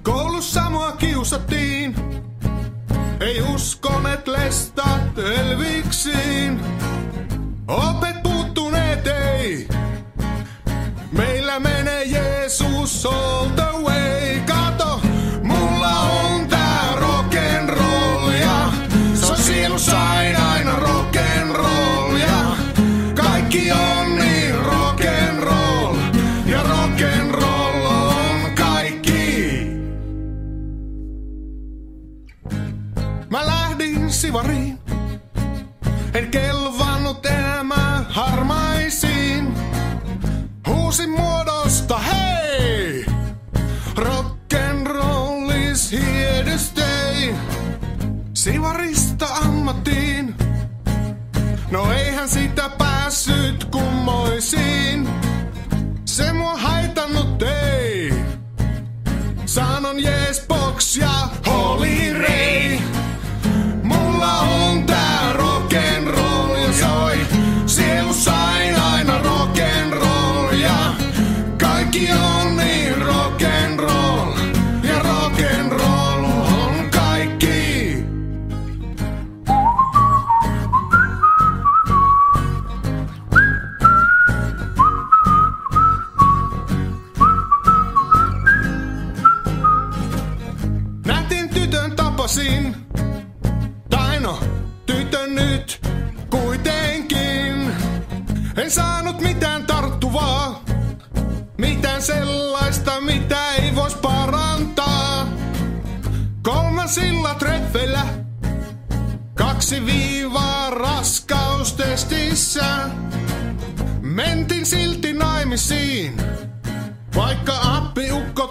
Koulussa mua kiusattiin, ei uskoneet lestat elviksiin. Opet puuttuneet ei, meillä menee Jeesus all the way. Kato, mulla on tää rock'n'rollia, se on sielussa aina rock'n'rollia. Kaikki on niin rock'n'roll ja rock'n'roll on kaikki. Mä lähdin Sivariin, en kelvannut enemmän harmaisiin. Huusin muodosta hei, rock'n'roll is here to stay. Sivarista ammattiin, no eihän sitä päässyt kummoisiin. Se mua haitannut ei, sanon yes box ja Holy Ray. Mulla on tää rock'n'roll ja soi sielussa aina rock'n'roll ja kaikki on niin rock'n'roll ja rock'n'roll on kaikki. Nätin tytön tapasin, tai no, tytön nyt kuitenkin. En saanut mitään tarttuvaa, mitään sellaista, mitä ei vois parantaa. 3 treffeillä, 2 viivaa raskaustestissä. Mentin silti naimisiin, vaikka appiukko